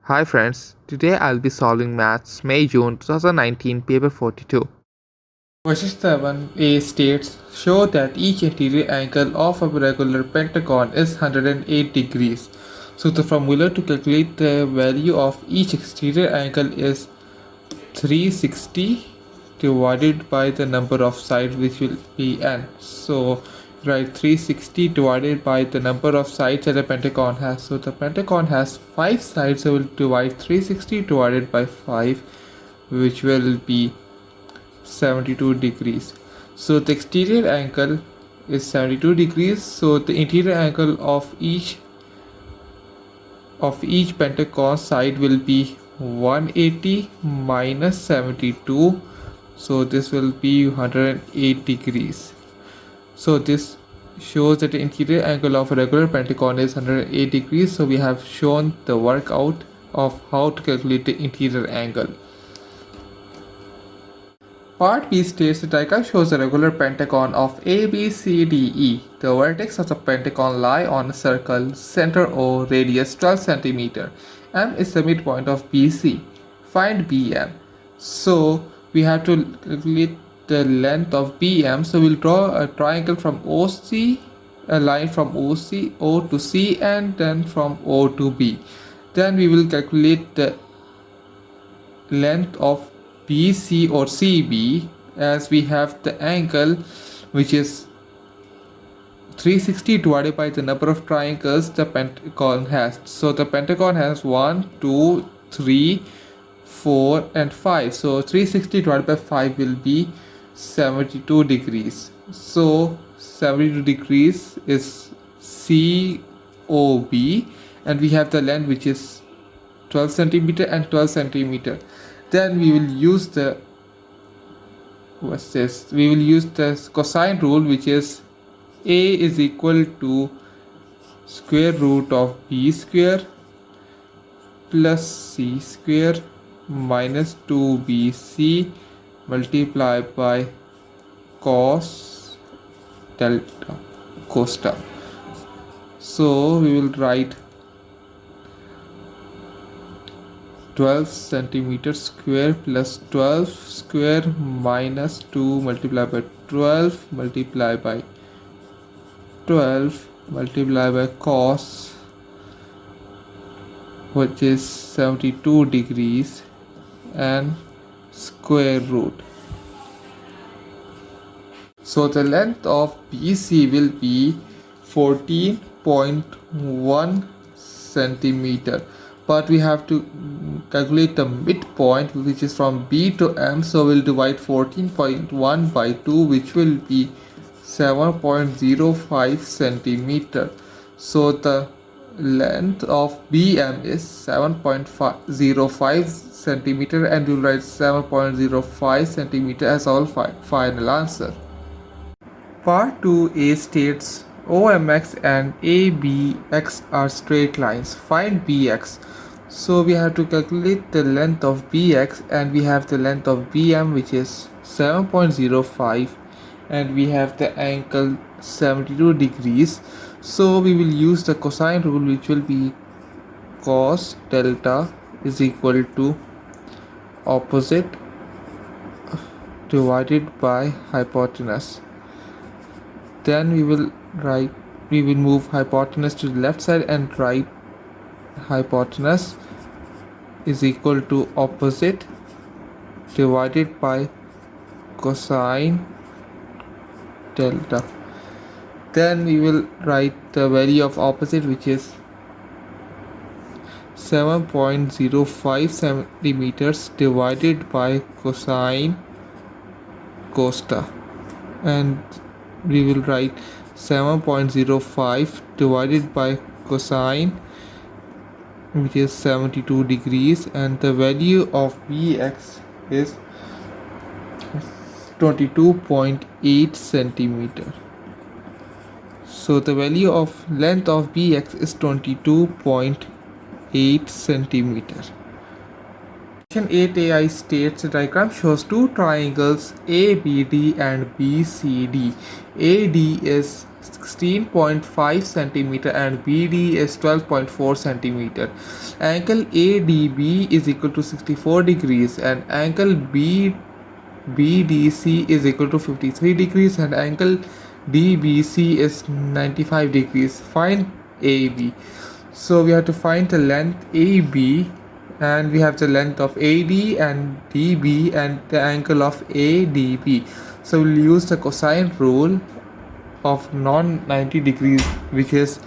Hi friends, today I'll be solving Maths May-June 2019 paper 42. Question 7a states, show that each interior angle of a regular pentagon is 108 degrees. So the formula to calculate the value of each exterior angle is 360 divided by the number of sides, which will be n. So write 360 divided by the number of sides that a pentagon has. So the pentagon has 5 sides, so we'll divide 360 divided by 5, which will be 72 degrees. So the exterior angle is 72 degrees. So the interior angle of each pentagon side will be 180 minus 72, so this will be 108 degrees. So this shows that the interior angle of a regular pentagon is 108 degrees. So we have shown the workout of how to calculate the interior angle. Part B states the diagram shows a regular pentagon of A, B, C, D, E. The vertex of the pentagon lie on a circle, center O, radius 12 cm. M is the midpoint of BC. Find BM. So we have to calculate the length of BM. So we'll draw a triangle from OC, a line from O to C, and then from O to B. Then we will calculate the length of BC or CB, as we have the angle which is 360 divided by the number of triangles the pentagon has. So the pentagon has 1, 2, 3, 4 and 5. So 360 divided by 5 will be 72 degrees. So 72 degrees is COB, and we have the length which is 12 centimeter and 12 centimeter. Then we will use the cosine rule, which is A is equal to square root of B square plus C square minus 2BC multiplied by cos delta costa. So we will write 12 centimeter square plus 12 square minus 2 multiplied by 12 multiplied by 12 multiplied by cos, which is 72 degrees, and square root. So the length of BC will be 14.1 centimeter. But we have to calculate the midpoint, which is from B to M. So we'll divide 14.1 by 2, which will be 7.05 centimeter. So the length of BM is 7.05 centimeter, and we'll write 7.05 centimeter as our final answer. Part 2a states OMX and ABX are straight lines. Find BX. So we have to calculate the length of BX, and we have the length of BM, which is 7.05, and we have the angle 72 degrees. So we will use the cosine rule, which will be cos delta is equal to opposite divided by hypotenuse. Then we will move hypotenuse to the left side and write hypotenuse is equal to opposite divided by cosine delta. Then we will write the value of opposite, which is 7.05 centimeters divided by cosine costa, and we will write 7.05 divided by cosine, which is 72 degrees, and the value of Vx is 22.8 centimeter. So the value of length of Bx is 22.8 centimeter. Question 8AI states the diagram shows two triangles ABD and BCD. AD is 16.5 centimeter and BD is 12.4 centimeter. Angle ADB is equal to 64 degrees and angle BDC is equal to 53 degrees and angle DBC is 95 degrees. Find AB. So we have to find the length AB, and we have the length of AD and DB and the angle of ADB. So we'll use the cosine rule of non-90 degrees, which is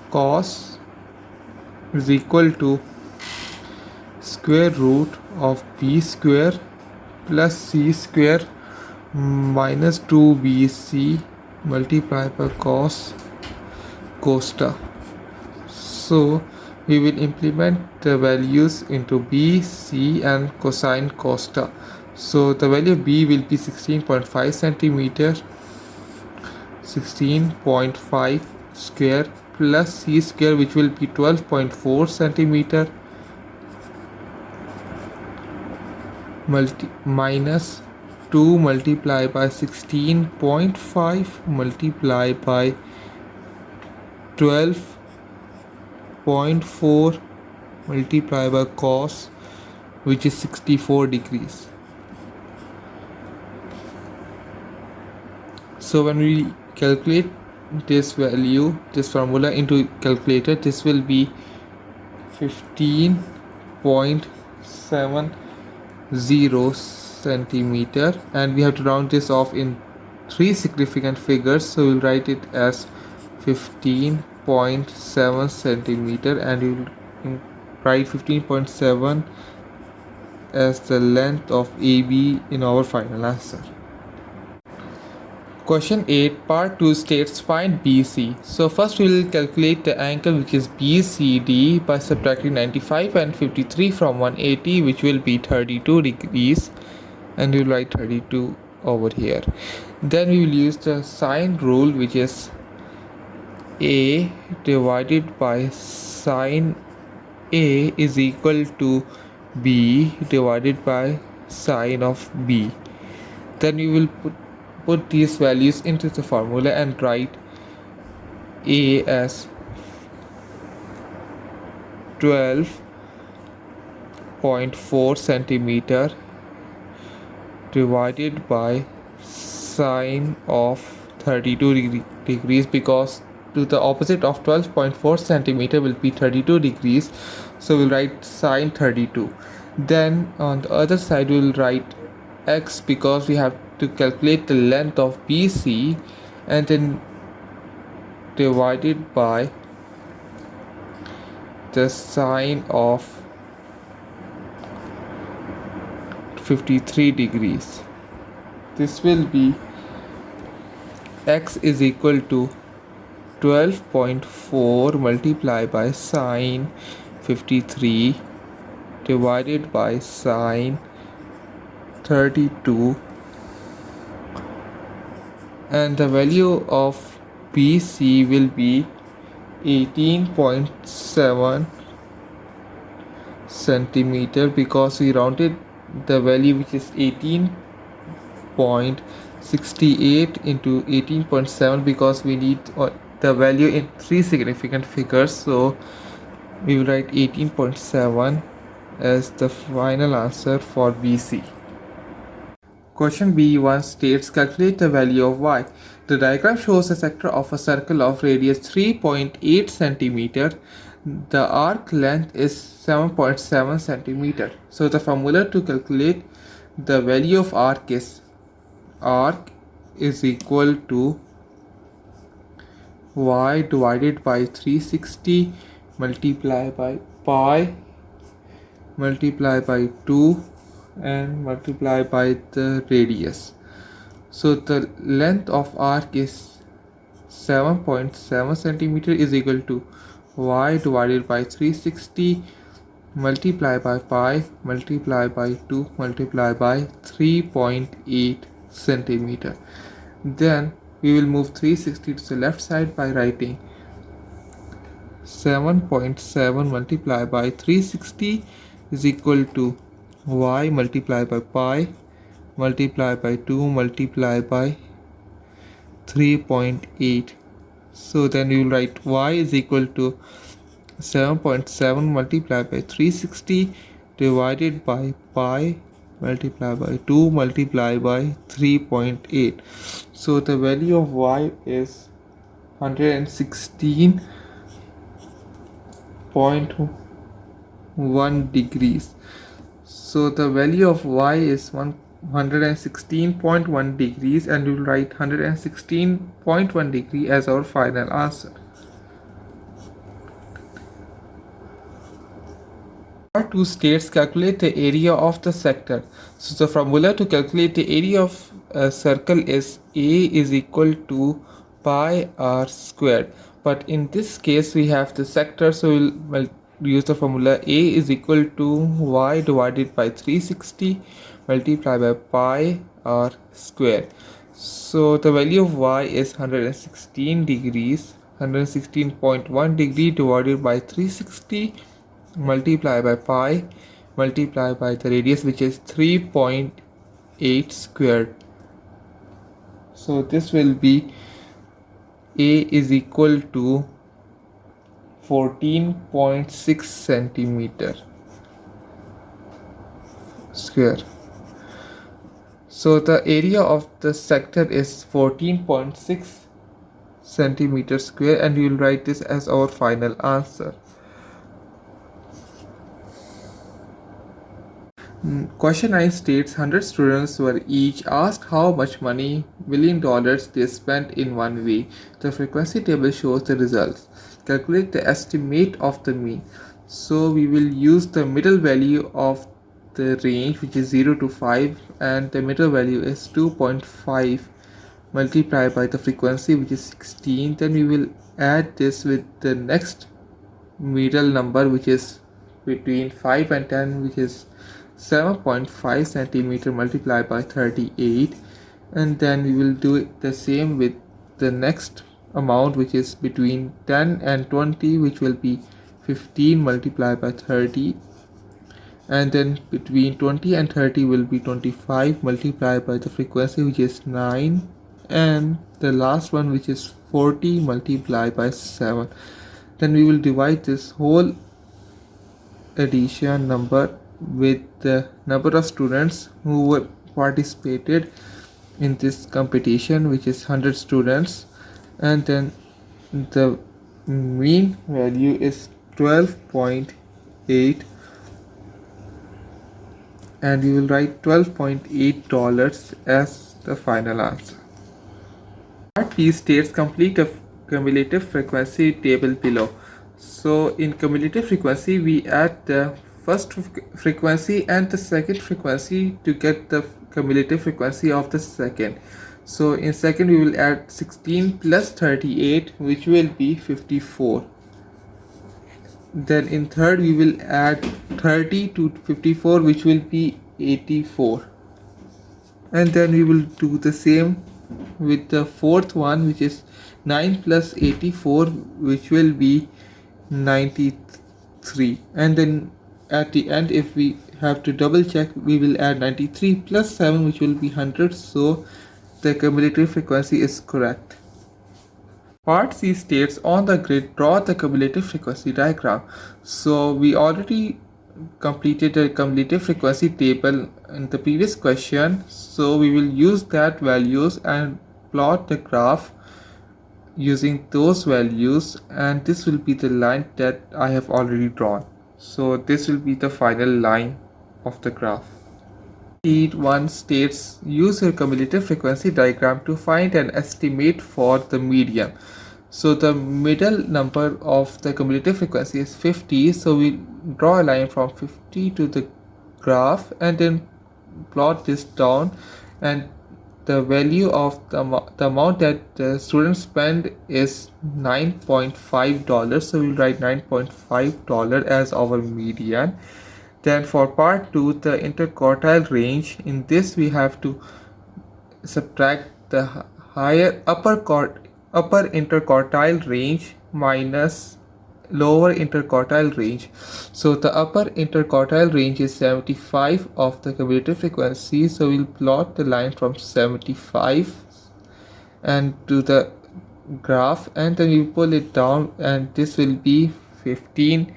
cos is equal to square root of b square plus c square minus 2bc multiplied by cos costa. So we will implement the values into b, c and cosine costa. So the value of b will be 16.5 centimeter, 16.5 square plus c square, which will be 12.4 centimeter, minus 2 multiplied by 16.5 multiplied by 12.4 multiplied by cos, which is 64 degrees. So when we calculate this value, this formula into calculator, this will be 15.70 centimeter, and we have to round this off in 3 significant figures, so we'll write it as 15.7 centimeter, and we will write 15.7 as the length of AB in our final answer. Question 8 part 2 states find BC. So first we will calculate the angle which is BCD by subtracting 95 and 53 from 180, which will be 32 degrees, and we will write 32 over here. Then we will use the sine rule, which is A divided by sine A is equal to B divided by sine of B. Then we will put these values into the formula and write A as 12.4 centimeter divided by sine of 32 degrees, because to the opposite of 12.4 centimeter will be 32 degrees, so we'll write sine 32. Then on the other side we will write x, because we have to calculate the length of BC, and then divided by the sine of 53 degrees. This will be x is equal to 12.4 multiplied by sine 53 divided by sine 32, and the value of BC will be 18.7 centimeter, because we rounded the value, which is 18.68 into 18.7, because we need the value in 3 significant figures, so we will write 18.7 as the final answer for BC. Question B1 states calculate the value of y. The diagram shows a sector of a circle of radius 3.8 centimeter. The arc length is 7.7 centimeter. So the formula to calculate the value of arc is equal to y divided by 360 multiplied by pi multiplied by 2 and multiply by the radius. So the length of arc is 7.7 centimeter is equal to y divided by 360 multiply by pi multiply by 2 multiply by 3.8 centimeter. Then we will move 360 to the left side by writing 7.7 multiplied by 360 is equal to y multiplied by pi multiplied by 2 multiplied by 3.8. So then you will write y is equal to 7.7 multiplied by 360 divided by pi multiplied by 2 multiplied by 3.8. So the value of y is 116.1 degrees. So the value of y is 116.1 degrees, and we will write 116.1 degree as our final answer. Part-2 states calculate the area of the sector. So the formula to calculate the area of a circle is A is equal to pi r squared. But in this case we have the sector, so we'll use the formula A is equal to y divided by 360 multiplied by pi r squared. So the value of y is 116 degrees, 116.1 degree divided by 360 multiply by pi multiply by the radius, which is 3.8 squared. So this will be A is equal to 14.6 centimeter square. So the area of the sector is 14.6 centimeter square, and we will write this as our final answer. Question 9 states 100 students were each asked how much money $1,000,000 they spent in one week. The frequency table shows the results. Calculate the estimate of the mean. So we will use the middle value of the range, which is 0 to 5, and the middle value is 2.5 multiplied by the frequency, which is 16. Then we will add this with the next middle number, which is between 5 and 10, which is 7.5 centimeter multiplied by 38, and then we will do it the same with the next amount, which is between 10 and 20, which will be 15 multiplied by 30, and then between 20 and 30 will be 25 multiplied by the frequency, which is 9, and the last one, which is 40 multiplied by 7. Then we will divide this whole addition number with the number of students who were participated in this competition, which is 100 students, and then the mean value is 12.8, and we will write $12.8 as the final answer. Part B states complete a cumulative frequency table below. So in cumulative frequency we add the first frequency and the second frequency to get the cumulative frequency of the second. So in second we will add 16 plus 38, which will be 54. Then in third we will add 30 to 54, which will be 84. And then we will do the same with the fourth one, which is 9 plus 84, which will be 93. And then at the end, if we have to double check, we will add 93 plus 7, which will be 100. So the cumulative frequency is correct. Part C states on the grid draw the cumulative frequency diagram. So we already completed the cumulative frequency table in the previous question, so we will use that values and plot the graph using those values, and this will be the line that I have already drawn. So this will be the final line of the graph. Sheet 1 states use your cumulative frequency diagram to find an estimate for the median. So the middle number of the cumulative frequency is 50, so we draw a line from 50 to the graph and then plot this down, and the value of the amount that the students spend is $9.5, so we'll write $9.5 as our median. Then for part 2, the interquartile range, in this we have to subtract the higher upper interquartile range minus lower interquartile range. So the upper interquartile range is 75 of the cumulative frequency. So we'll plot the line from 75 and to the graph, and then we pull it down, and this will be $15.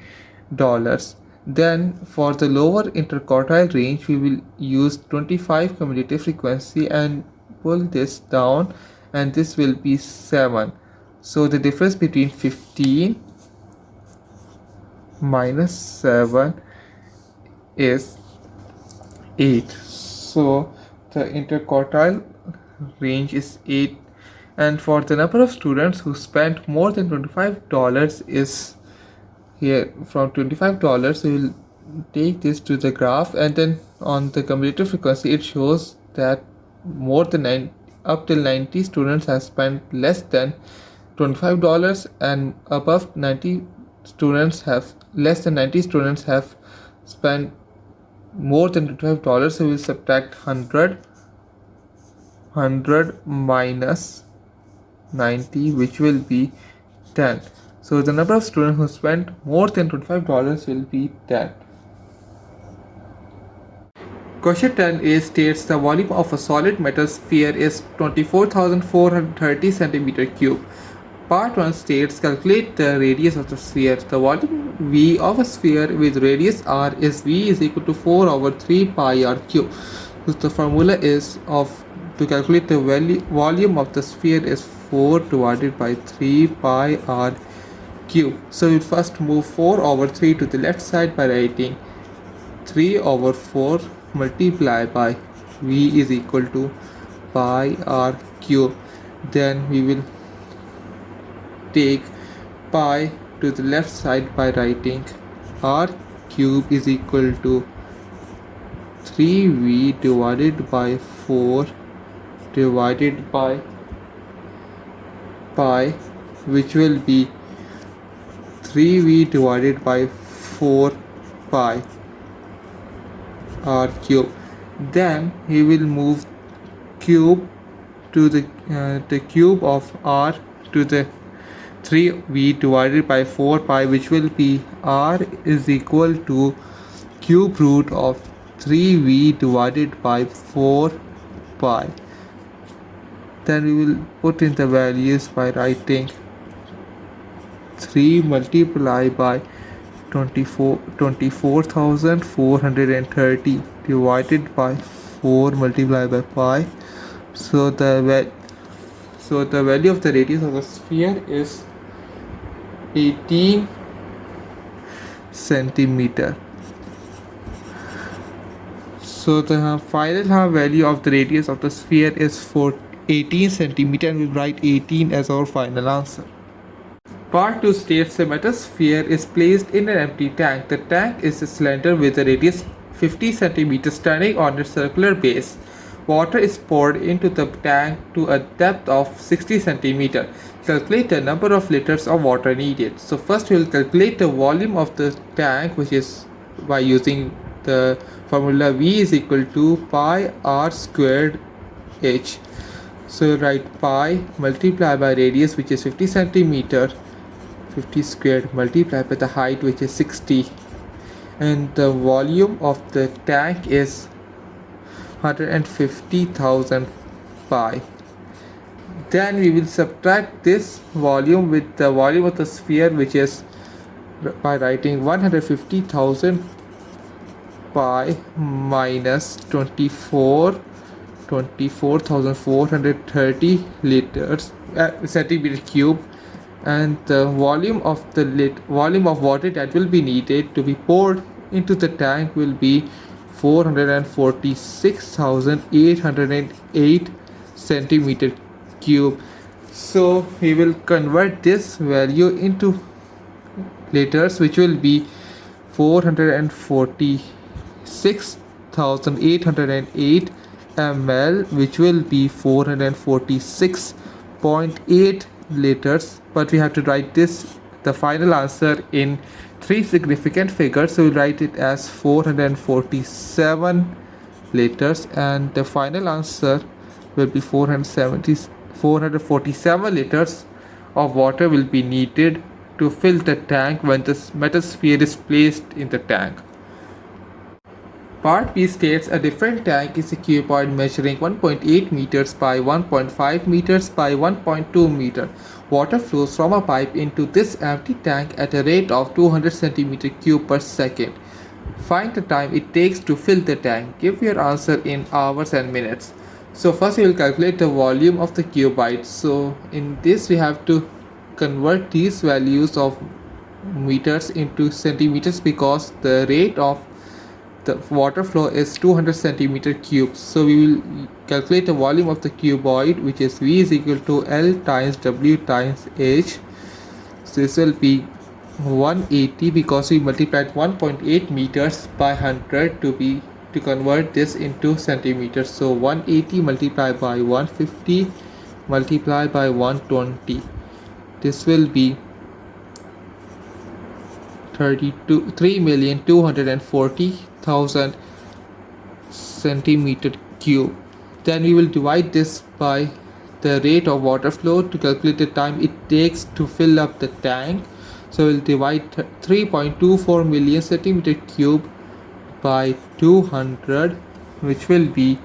Then for the lower interquartile range we will use 25 cumulative frequency and pull this down, and this will be 7. So the difference between 15 minus 7 is 8. So the interquartile range is 8. And for the number of students who spent more than $25 is here. From $25 we will take this to the graph, and then on the cumulative frequency it shows that more than 9 up till 90 students have spent less than $25, and above 90 students have less than 90 students have spent more than $25. So we will subtract 100 minus 90, which will be 10. So the number of students who spent more than $25 will be 10. Question 10a states the volume of a solid metal sphere is 24,430 cm cube. Part 1 states calculate the radius of the sphere. The volume V of a sphere with radius r is V is equal to 4 over 3 pi r cube. So the formula is to calculate the volume of the sphere is 4 divided by 3 pi r cube. So we'll first move 4 over 3 to the left side by writing 3 over 4 multiplied by V is equal to pi r cube. Then we will take pi to the left side by writing r cube is equal to 3v divided by 4 divided by pi, which will be 3v divided by 4 pi r cube. Then we will move cube to the cube of r to the 3v divided by 4 pi, which will be r is equal to cube root of 3v divided by 4 pi. Then we will put in the values by writing 3 multiplied by 24,430 divided by 4 multiplied by pi. So the value of the radius of the sphere is 18 centimeter. So the final value of the radius of the sphere is 18 centimeter, and we write 18 as our final answer. Part 2 states a metal sphere is placed in an empty tank. The tank is a cylinder with a radius 50 centimeters standing on its circular base. Water is poured into the tank to a depth of 60 centimeters. Calculate the number of liters of water needed. So first we will calculate the volume of the tank, which is by using the formula V is equal to pi r squared h. So write pi multiplied by radius, which is 50 centimeter, 50 squared multiplied by the height, which is 60, and the volume of the tank is 150,000 pi. Then we will subtract this volume with the volume of the sphere, which is by writing 150,000 pi minus 24,430 liters centimeter cube, and the volume of water that will be needed to be poured into the tank will be 446,808 centimeter cube. So we will convert this value into liters, which will be 446,808 ml, which will be 446.8 liters. But we have to write the final answer in 3 significant figures, so we'll write it as 447 liters, and the final answer will be 447 liters of water will be needed to fill the tank when the metal sphere is placed in the tank. Part B states a different tank is a cuboid measuring 1.8 meters by 1.5 meters by 1.2 meter. Water flows from a pipe into this empty tank at a rate of 200 centimeter cube per second. Find the time it takes to fill the tank. Give your answer in hours and minutes. So first we will calculate the volume of the cuboid. So in this we have to convert these values of meters into centimeters because the rate of the water flow is 200 centimeter cubes. So we will calculate the volume of the cuboid, which is V is equal to L times W times H. So this will be 180 because we multiplied 1.8 meters by 100 to convert this into centimeters. So 180 multiplied by 150 multiplied by 120. This will be 3,240,000 centimeter cube. Then we will divide this by the rate of water flow to calculate the time it takes to fill up the tank. So we'll divide 3.24 million centimeter cube by 200, which will be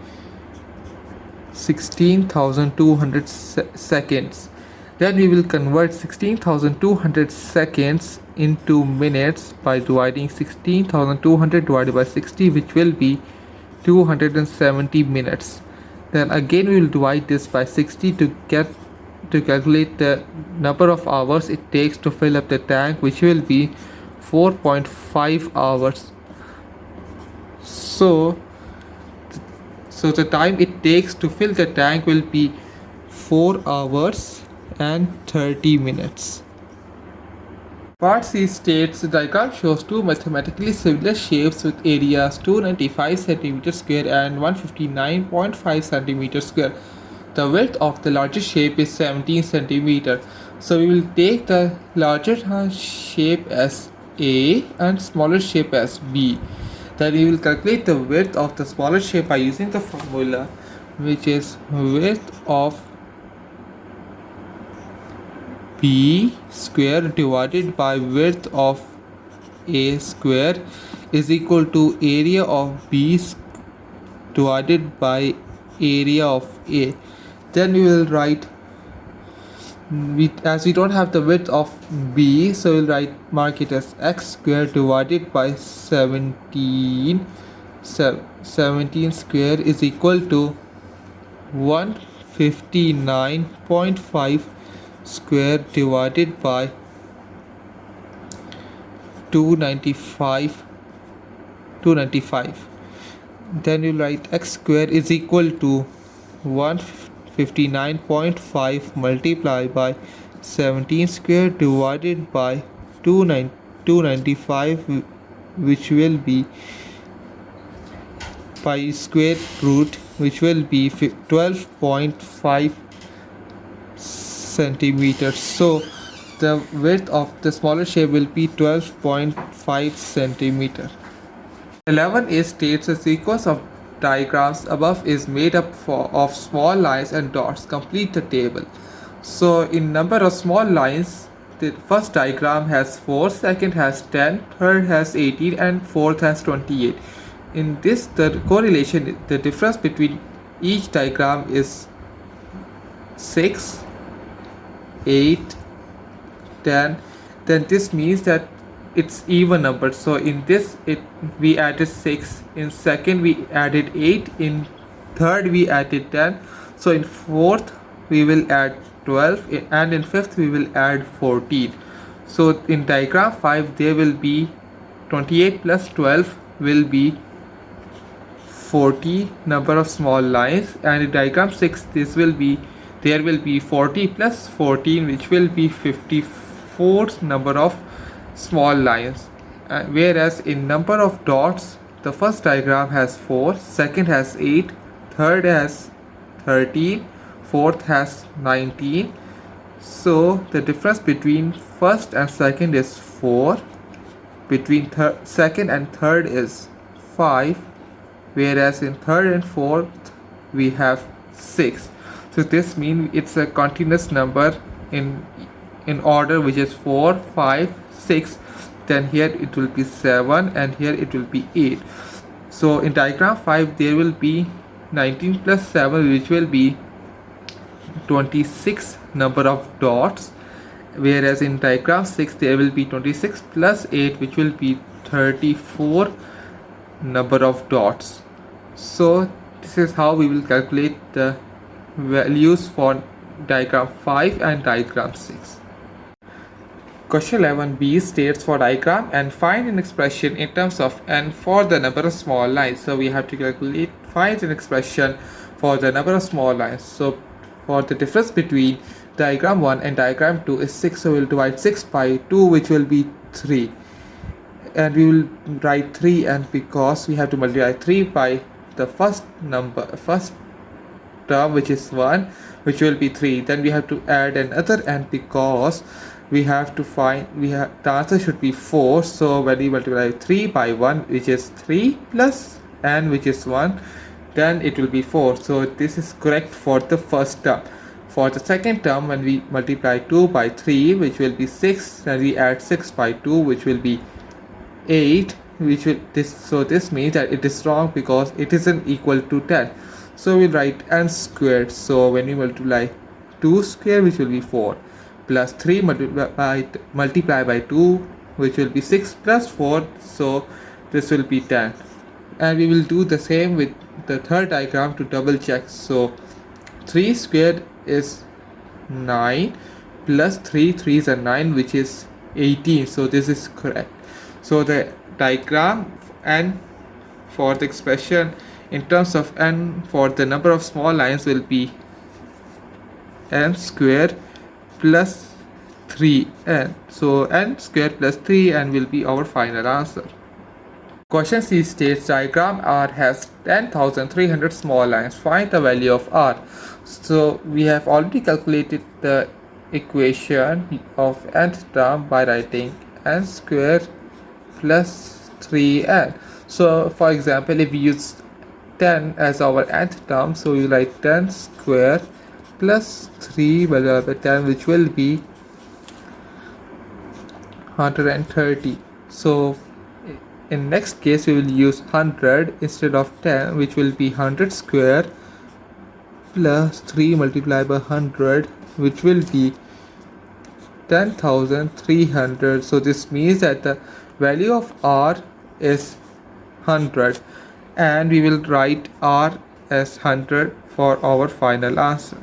16,200 seconds. Then we will convert 16,200 seconds into minutes by dividing 16,200 divided by 60, which will be 270 minutes. Then again we will divide this by 60 to calculate the number of hours it takes to fill up the tank, which will be 4.5 hours. So the time it takes to fill the tank will be 4 hours and 30 minutes. Part C states the diagram shows two mathematically similar shapes with areas 295 cm square and 159.5 cm square. The width of the larger shape is 17 cm. So we will take the larger shape as A and smaller shape as B. Then we will calculate the width of the smaller shape by using the formula, which is width of B square divided by width of A square is equal to area of B divided by area of A. Then we will write, as we don't have the width of B, so we'll mark it as x square divided by 17. 17 square is equal to 159.5 square divided by 295. Then you write x square is equal to 159.5 multiplied by 17 square divided by 295, which will be by square root, which will be 12.5 centimeters. So the width of the smaller shape will be 12.5 centimeter. 11A states a sequence of diagrams above is made up of small lines and dots. Complete the table. So in number of small lines, the first diagram has 4, second has 10, third has 18 and fourth has 28. In this, the correlation, the difference between each diagram is 6, 8, 10. Then this means that it's even numbered. So in this we added 6, in second we added 8, in third we added 10, so in fourth we will add 12, and in fifth we will add 14. So in diagram 5 there will be 28 plus 12 will be 40 number of small lines, and in diagram 6 there will be 40 plus 14, which will be 54 number of small lines. Whereas in number of dots, the first diagram has 4, second has 8, third has 13, fourth has 19. So the difference between first and second is 4, between second and third is 5, whereas in third and fourth we have 6. So this means it's a continuous number in in order, which is 4, 5, 6, then here it will be 7 and here it will be 8. So in diagram 5 there will be 19 plus 7, which will be 26 number of dots, whereas in diagram 6 there will be 26 plus 8, which will be 34 number of dots. So this is how we will calculate the values for diagram 5 and diagram 6. Question 11b states for diagram and find an expression in terms of n for the number of small lines. So we have to find an expression for the number of small lines. So for the difference between diagram 1 and diagram 2 is 6, so we will divide 6 by 2, which will be 3, and we will write 3, and because we have to multiply 3 by the first term, which is 1, which will be 3, then we have to add another n because we have to find the answer should be 4. So when we multiply 3 by 1, which is 3 plus n, which is 1, then it will be 4. So this is correct for the first term. For the second term, when we multiply 2 by 3, which will be 6, then we add 6 by 2, which will be 8, so this means that it is wrong because it isn't equal to 10. So we write n squared. So when we multiply 2 square, which will be 4, plus 3 multiply by 2, which will be 6 plus 4, so this will be 10. And we will do the same with the third diagram to double check. So 3 squared is 9 plus 3 3s are 9, which is 18. So this is correct. So the diagram n for the expression in terms of n for the number of small lines will be n squared plus 3n. So n squared plus 3n will be our final answer. Question C states diagram R has 10,300 small lines. Find the value of R. So we have already calculated the equation of nth term by writing n squared plus 3n. So for example, if we use 10 as our nth term, so we write 10 squared plus 3 by 10, which will be 130. So in next case we will use 100 instead of 10, which will be 100 square plus 3 multiplied by 100, which will be 10,300. So this means that the value of R is 100, and we will write R as 100 for our final answer.